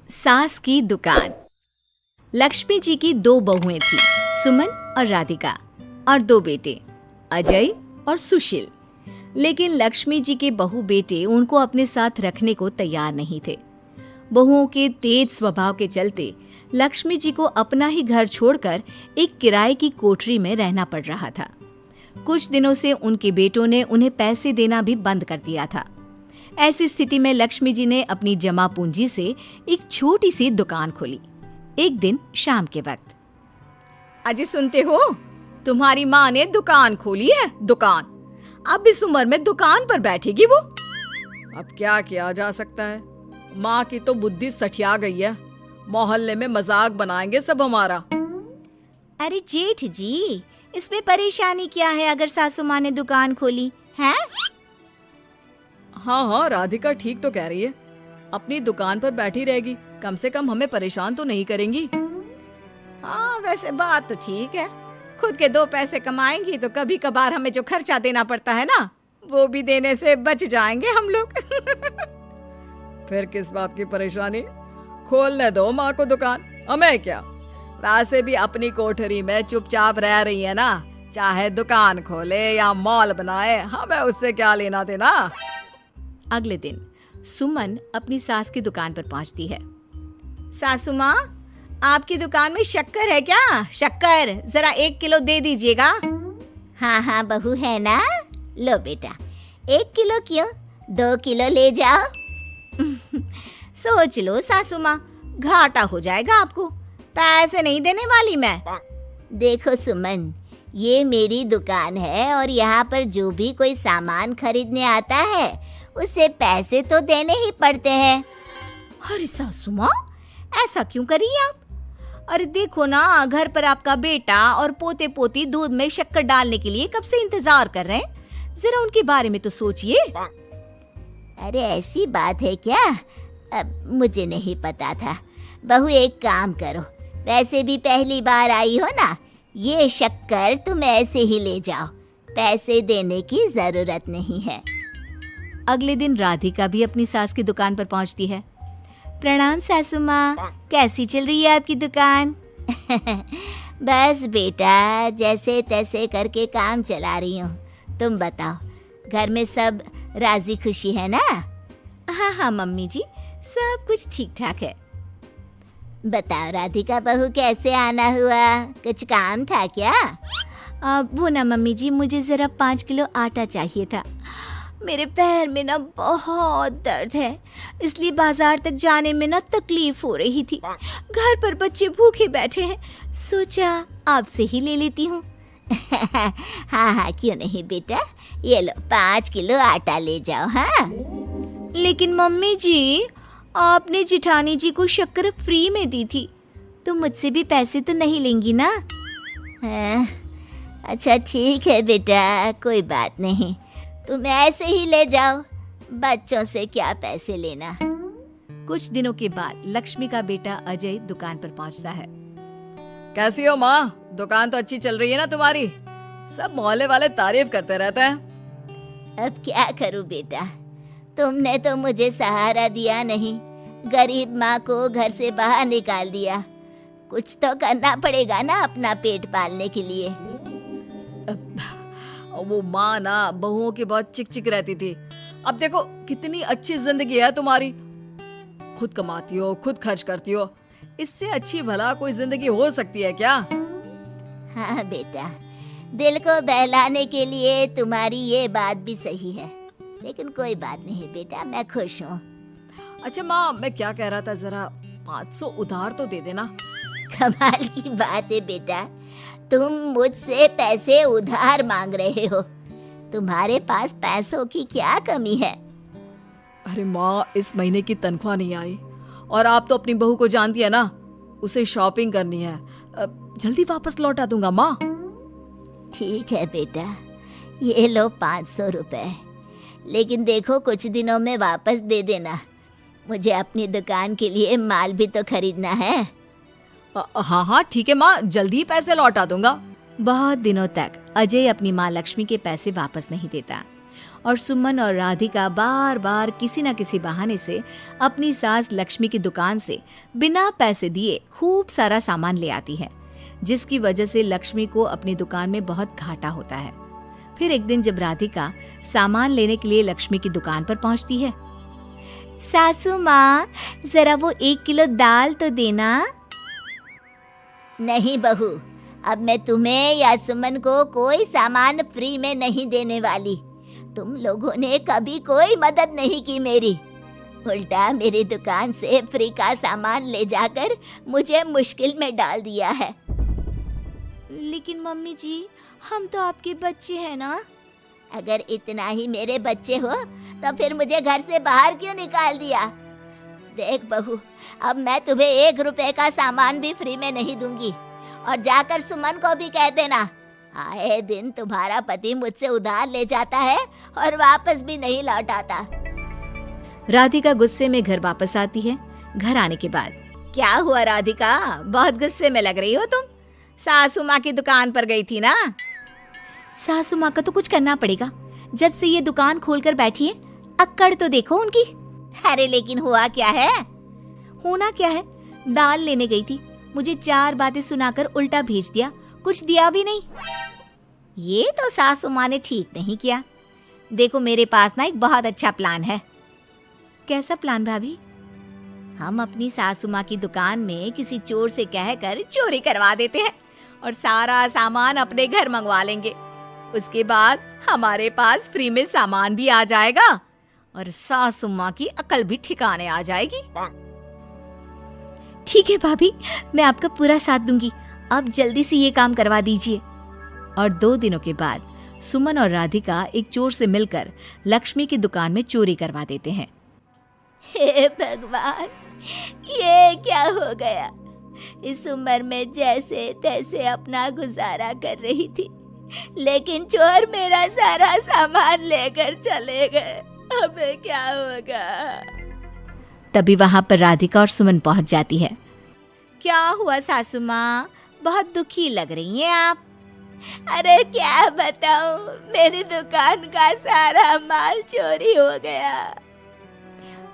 सास की दुकान। लक्ष्मी जी की दो बहुएं थीं, सुमन और राधिका, और दो बेटे, अजय और सुशील। लेकिन लक्ष्मी जी के बहू बेटे उनको अपने साथ रखने को तैयार नहीं थे। बहुओं के तेज स्वभाव के चलते लक्ष्मी जी को अपना ही घर छोड़कर एक किराए की कोठरी में रहना पड़ रहा था। कुछ दिनों से उनके बेटों ने उन्हें पैसे देना भी बंद कर दिया था। ऐसी स्थिति में लक्ष्मी जी ने अपनी जमा पूंजी से एक छोटी सी दुकान खोली। एक दिन शाम के वक्त, अजय सुनते हो, तुम्हारी माँ ने दुकान खोली है। दुकान अब इस उम्र में दुकान पर बैठेगी वो। अब क्या किया जा सकता है, माँ की तो बुद्धि सठिया गई है। मोहल्ले में मजाक बनाएंगे सब हमारा। अरे जेठ जी, इसमें परेशानी क्या है अगर सासू माँ ने दुकान खोली है? हाँ, राधिका ठीक तो कह रही है। अपनी दुकान पर बैठी रहेगी, कम से कम हमें परेशान तो नहीं करेंगी। हाँ, वैसे बात तो ठीक है। खुद के दो पैसे कमाएंगी तो कभी कभार हमें जो खर्चा देना पड़ता है ना, वो भी देने से बच जाएंगे हम लोग। फिर किस बात की परेशानी, खोलने दो माँ को दुकान, हमें क्या। वैसे भी अपनी कोठरी में चुपचाप रह रही है ना, चाहे दुकान खोले या मॉल बनाए, हमें उससे क्या लेना देना। अगले दिन सुमन अपनी सास की दुकान पर पहुंचती है। सासू माँ, आपकी दुकान में शक्कर है क्या? शक्कर जरा 1 किलो दे दीजिएगा। हाँ हाँ बहू है ना, लो बेटा 1 किलो क्यों, 2 किलो ले जाओ। सोच लो सासू माँ, घाटा हो जाएगा आपको, पैसे नहीं देने वाली मैं। देखो सुमन, ये मेरी दुकान है और यहाँ पर जो भी कोई सामान खरीदने आता है उसे पैसे तो देने ही पड़ते हैं। अरे सासू माँ, ऐसा क्यों करी आप? अरे देखो ना, घर पर आपका बेटा और पोते पोती दूध में शक्कर डालने के लिए कब से इंतजार कर रहे हैं। जरा उनके बारे में तो सोचिए। अरे ऐसी बात है क्या? मुझे नहीं पता था। बहू एक काम करो, वैसे भी पहली बार आई हो ना, ये शक्कर तुम ऐसे ही ले जाओ, पैसे देने की जरूरत नहीं है। अगले दिन राधिका भी अपनी सास की दुकान पर पहुंचती है। प्रणाम सासू माँ, कैसी चल रही है आपकी दुकान? बस बेटा, जैसे तैसे करके काम चला रही हूँ। तुम बताओ, घर में सब राजी खुशी है ना? हाँ हाँ मम्मी जी, सब कुछ ठीक ठाक है। बताओ राधिका बहू, कैसे आना हुआ? कुछ काम था क्या? वो ना मम्मी जी, मुझे जरा 5 किलो आटा चाहिए था। मेरे पैर में ना बहुत दर्द है, इसलिए बाजार तक जाने में ना तकलीफ हो रही थी। घर पर बच्चे भूखे बैठे हैं, सोचा आपसे ही ले लेती हूँ। हाँ हाँ क्यों नहीं बेटा, ये लो 5 किलो आटा ले जाओ। हाँ लेकिन मम्मी जी, आपने जिठानी जी को शक्कर फ्री में दी थी, तो मुझसे भी पैसे तो नहीं लेंगी ना? हाँ, अच्छा ठीक है बेटा, कोई बात नहीं, तुम ऐसे ही ले जाओ, बच्चों से क्या पैसे लेना। कुछ दिनों के बाद लक्ष्मी का बेटा अजय दुकान पर पहुंचता है। कैसी हो माँ, दुकान तो अच्छी चल रही है ना तुम्हारी? सब मोहल्ले वाले तारीफ करते रहते हैं। अब क्या करूं बेटा, तुमने तो मुझे सहारा दिया नहीं, गरीब माँ को घर से बाहर निकाल दिया। कुछ तो करना पड़ेगा ना अपना पेट पालने के लिए। वो माँ ना बहुओं की बहुत चिक चिक रहती थी। अब देखो कितनी अच्छी जिंदगी है तुम्हारी, खुद कमाती हो, खुद खर्च करती हो, इससे अच्छी भला कोई जिंदगी हो सकती है क्या? हाँ बेटा, दिल को बहलाने के लिए तुम्हारी ये बात भी सही है, लेकिन कोई बात नहीं बेटा, मैं खुश हूँ। अच्छा माँ, मैं क्या कह रहा था, जरा 500 उधार तो दे देना। कमाल की बात है बेटा, तुम मुझसे पैसे उधार मांग रहे हो, तुम्हारे पास पैसों की क्या कमी है? अरे माँ, इस महीने की तनख्वाह नहीं आई और आप तो अपनी बहू को जानती है ना, उसे शॉपिंग करनी है, जल्दी वापस लौटा दूंगा माँ। ठीक है बेटा, ये लो 500 रुपए, लेकिन देखो कुछ दिनों में वापस दे देना, मुझे अपनी दुकान के लिए माल भी तो खरीदना है। हाँ हाँ ठीक है माँ, जल्दी पैसे लौटा दूंगा। बहुत दिनों तक अजय अपनी माँ लक्ष्मी के पैसे वापस नहीं देता और सुमन और राधिका बार बार किसी न किसी बहाने से अपनी सास लक्ष्मी की दुकान से बिना पैसे दिए खूब सारा सामान ले आती है, जिसकी वजह से लक्ष्मी को अपनी दुकान में बहुत घाटा होता है। फिर एक दिन जब राधिका सामान लेने के लिए लक्ष्मी की दुकान पर पहुंचती है, सासू माँ, जरा वो 1 किलो दाल तो देना। नहीं बहू, अब मैं तुम्हें या सुमन को कोई सामान फ्री में नहीं देने वाली। तुम लोगों ने कभी कोई मदद नहीं की मेरी, उल्टा मेरी दुकान से फ्री का सामान ले जाकर मुझे मुश्किल में डाल दिया है। लेकिन मम्मी जी, हम तो आपके बच्चे हैं ना। अगर इतना ही मेरे बच्चे हो तो फिर मुझे घर से बाहर क्यों निकाल दिया? देख बहू, अब मैं तुम्हें 1 रुपए का सामान भी फ्री में नहीं दूंगी। और जाकर सुमन को भी कह देना, आए दिन तुम्हारा पति मुझसे उधार ले जाता है और वापस भी नहीं लौट आता। राधिका गुस्से में घर वापस आती है। घर आने के बाद, क्या हुआ राधिका, बहुत गुस्से में लग रही हो तुम? सासू माँ की दुकान पर गई थी ना? सासू माँ का तो कुछ करना पड़ेगा, जब से ये दुकान खोलकर बैठी है। अक्कड़ तो देखो उनकी। अरे लेकिन हुआ क्या है? होना क्या है, दाल लेने गई थी, मुझे 4 बातें सुनाकर उल्टा भेज दिया, कुछ दिया भी नहीं। ये तो सासू माँ ने ठीक नहीं किया। देखो मेरे पास ना एक बहुत अच्छा प्लान है। कैसा प्लान भाभी? हम अपनी सासू माँ की दुकान में किसी चोर से कहकर चोरी करवा देते हैं और सारा सामान अपने घर मंगवा लेंगे। उसके बाद हमारे पास फ्री में सामान भी आ जाएगा और सासू माँ की अकल भी ठिकाने आ जाएगी। ठीक है भाभी, मैं आपका पूरा साथ दूंगी। अब जल्दी से ये काम करवा दीजिए। और 2 दिनों के बाद सुमन और राधिका एक चोर से मिलकर लक्ष्मी की दुकान में चोरी करवा देते हैं। हे भगवान, ये क्या हो गया? इस उम्र में जैसे तैसे अपना गुजारा कर रही थी, लेकिन चोर मेरा सारा सामान लेकर चले गए। अबे क्या होगा? तभी वहां पर राधिका और सुमन पहुंच जाती है। क्या हुआ सासू माँ, बहुत दुखी लग रही हैं आप। अरे क्या बताऊं, मेरी दुकान का सारा माल चोरी हो गया।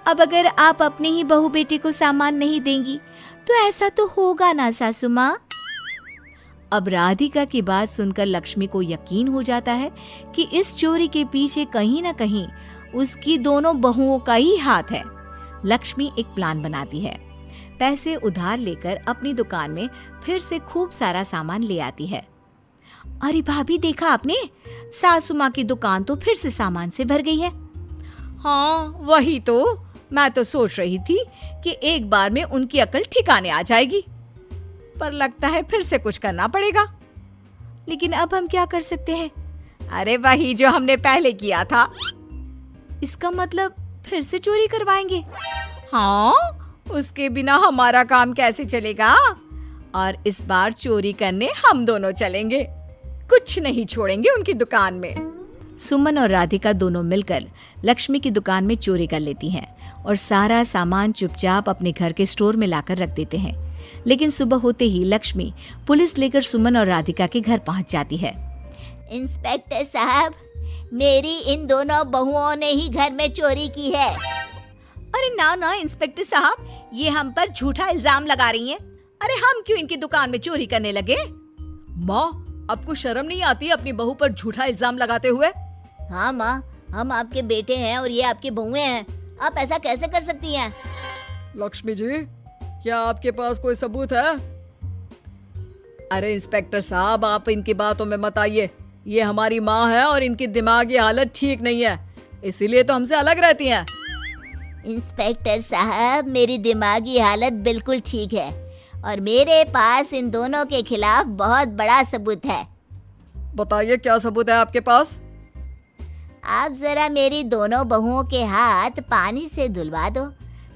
अब अगर आप अपने ही बहू बेटे को सामान नहीं देंगी तो ऐसा तो होगा ना सासू माँ। अब राधिका की बात सुनकर लक्ष्मी को यकीन हो जाता है कि इस चोरी के पीछे कहीं ना कहीं उसकी दोनों बहुओं का ही हाथ है। लक्ष्मी एक प्लान बनाती है। पैसे उधार लेकर अपनी दुकान में फिर से खूब सारा सामान ले आती है। अरे भाभी, देखा आपने, सासू माँ की दुकान तो फिर से सामान से भर गई है। हाँ वही तो, मैं तो सोच रही थी कि एक बार में उनकी अकल ठिकाने आ जाएगी, पर लगता है फिर से कुछ करना पड़ेगा। लेकिन अब हम क्या कर सकते हैं? अरे वही जो हमने पहले किया था। इसका मतलब फिर से चोरी करवाएंगे? हाँ, उसके बिना हमारा काम कैसे चलेगा? और इस बार चोरी करने हम दोनों चलेंगे, कुछ नहीं छोड़ेंगे उनकी दुकान में। सुमन और राधिका दोनों मिलकर लक्ष्मी की दुकान में चोरी कर लेती हैं और सारा सामान चुपचाप अपने घर के स्टोर में लाकर रख देते हैं। लेकिन सुबह होते ही लक्ष्मी पुलिस लेकर सुमन और राधिका के घर पहुंच जाती है। इंस्पेक्टर साहब, मेरी इन दोनों बहुओं ने ही घर में चोरी की है। अरे ना ना इंस्पेक्टर साहब, ये हम पर झूठा इल्जाम लगा रही हैं। अरे हम क्यों इनकी दुकान में चोरी करने लगे? माँ, आपको शर्म नहीं आती अपनी बहू पर झूठा इल्जाम लगाते हुए? हाँ माँ, हम आपके बेटे हैं और ये आपकी बहुएं हैं, आप ऐसा कैसे कर सकती हैं? लक्ष्मी जी, क्या आपके पास कोई सबूत है? अरे इंस्पेक्टर साहब, आप इनकी बातों में मत आइए। ये हमारी माँ है और इनकी दिमागी हालत ठीक नहीं है, इसीलिए तो हमसे अलग रहती हैं। इंस्पेक्टर साहब, मेरी दिमागी हालत बिल्कुल ठीक है और मेरे पास इन दोनों के खिलाफ बहुत बड़ा सबूत है। बताइए, क्या सबूत है आपके पास? आप जरा मेरी दोनों बहुओं के हाथ पानी से धुलवा दो,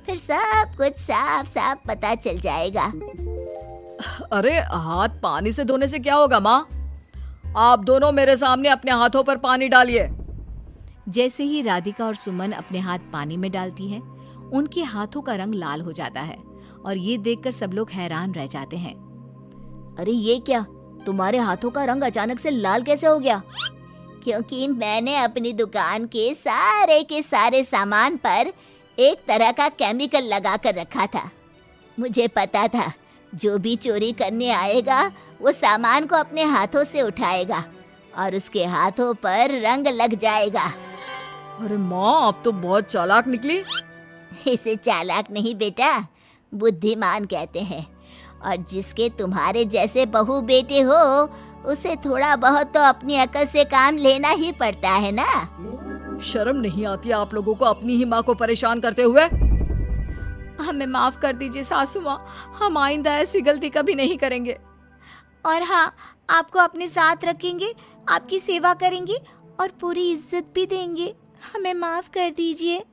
फिर सब कुछ साफ साफ पता चल जाएगा। अरे हाथ पानी से धोने से क्या होगा माँ? आप दोनों मेरे सामने अपने हाथों पर पानी डालिए। जैसे ही राधिका और सुमन अपने हाथ पानी में डालती हैं, उनके हाथों का रंग लाल हो जाता है और ये देखकर सब लोग हैरान रह जाते हैं। अरे ये क्या, तुम्हारे हाथों का रंग अचानक से लाल कैसे हो गया? क्योंकि मैंने अपनी दुकान के सारे सामान पर एक तरह का केमिकल लगा कर रखा था। मुझे पता था जो भी चोरी करने आएगा वो सामान को अपने हाथों से उठाएगा और उसके हाथों पर रंग लग जाएगा। अरे माँ, आप तो बहुत चालाक निकली। इसे चालाक नहीं बेटा, बुद्धिमान कहते हैं। और जिसके तुम्हारे जैसे बहू बेटे हो उसे थोड़ा बहुत तो अपनी अकल से काम लेना ही पड़ता है ना। शर्म नहीं आती आप लोगों को अपनी ही माँ को परेशान करते हुए? हमें माफ कर दीजिए सासू माँ, हम आइंदा ऐसी गलती कभी नहीं करेंगे। और हाँ, आपको अपने साथ रखेंगे, आपकी सेवा करेंगे और पूरी इज्जत भी देंगे। हमें माफ कर दीजिए।